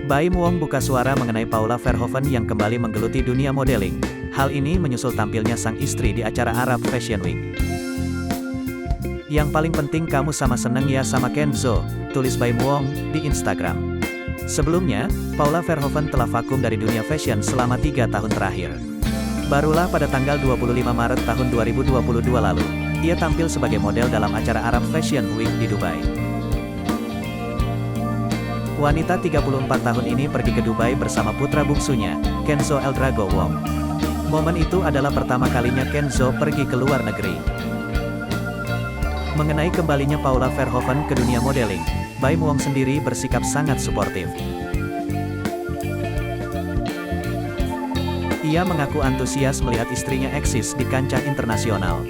Baim Wong buka suara mengenai Paula Verhoeven yang kembali menggeluti dunia modeling. Hal ini menyusul tampilnya sang istri di acara Arab Fashion Week. Yang paling penting kamu sama seneng ya sama Kenzo, tulis Baim Wong di Instagram. Sebelumnya, Paula Verhoeven telah vakum dari dunia fashion selama 3 tahun terakhir. Barulah pada tanggal 25 Maret tahun 2022 lalu, ia tampil sebagai model dalam acara Arab Fashion Week di Dubai. Wanita 34 tahun ini pergi ke Dubai bersama putra bungsunya, Kenzo Eldrago Wong. Momen itu adalah pertama kalinya Kenzo pergi ke luar negeri. Mengenai kembalinya Paula Verhoeven ke dunia modeling, Baim Wong sendiri bersikap sangat suportif. Ia mengaku antusias melihat istrinya eksis di kancah internasional.